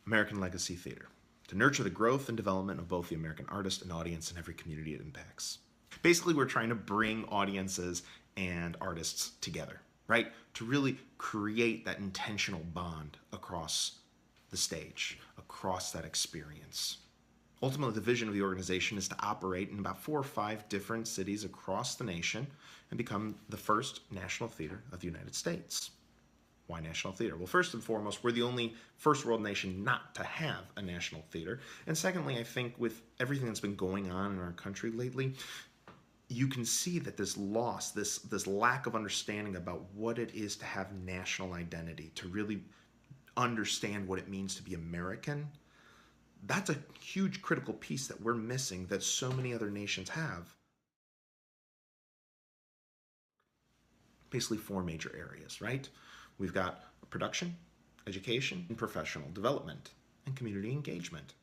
American Legacy Theater, to nurture the growth and development of both the American artist and audience in every community it impacts. Basically, we're trying to bring audiences and artists together, right? To really create that intentional bond across the stage, across that experience. Ultimately, the vision of the organization is to operate in about 4 or 5 different cities across the nation and become the first national theater of the United States. Why national theater? Well, first and foremost, we're the only first world nation not to have a national theater. And secondly, I think with everything that's been going on in our country lately, you can see that this loss, this lack of understanding about what it is to have national identity, to really understand what it means to be American, that's a huge critical piece that we're missing that so many other nations have. Basically 4 major areas, right? We've got production, education, and professional development, and community engagement.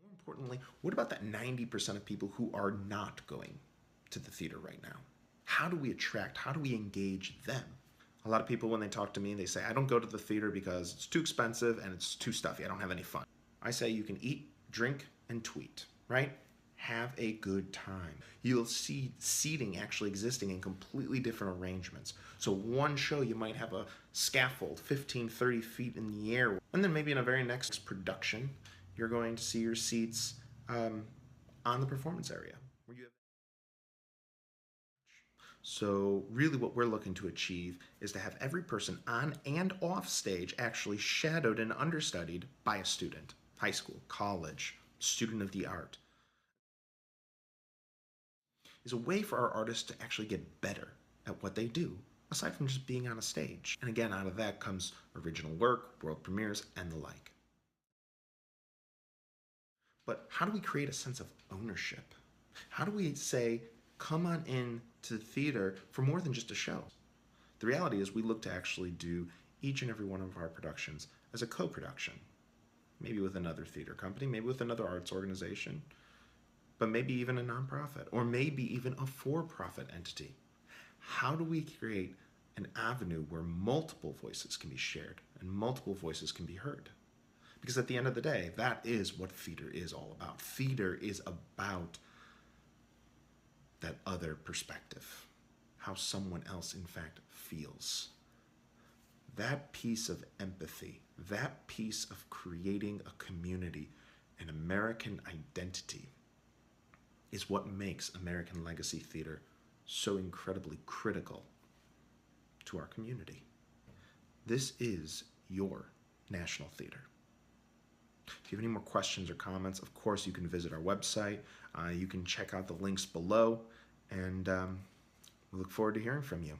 More importantly, what about that 90% of people who are not going to the theater right now? How do we attract, how do we engage them? A lot of people, when they talk to me, they say, I don't go to the theater because it's too expensive and it's too stuffy. I don't have any fun. I say you can eat, drink, and tweet, right? Have a good time. You'll see seating actually existing in completely different arrangements. So one show you might have a scaffold 15, 30 feet in the air. And then maybe in a very next production, you're going to see your seats on the performance area. So really what we're looking to achieve is to have every person on and off stage actually shadowed and understudied by a student, high school, college, student of the art. Is a way for our artists to actually get better at what they do, aside from just being on a stage. And again, out of that comes original work, world premieres, and the like. But how do we create a sense of ownership? How do we say, come on in to the theater for more than just a show? The reality is we look to actually do each and every one of our productions as a co-production. Maybe with another theater company, maybe with another arts organization, but maybe even a nonprofit, or maybe even a for-profit entity. How do we create an avenue where multiple voices can be shared and multiple voices can be heard? Because at the end of the day, that is what theater is all about. Theater is about that other perspective, how someone else in fact feels. That piece of empathy, that piece of creating a community, an American identity, is what makes American Legacy Theater so incredibly critical to our community. This is your national theater. If you have any more questions or comments, of course you can visit our website. You can check out the links below, and we look forward to hearing from you.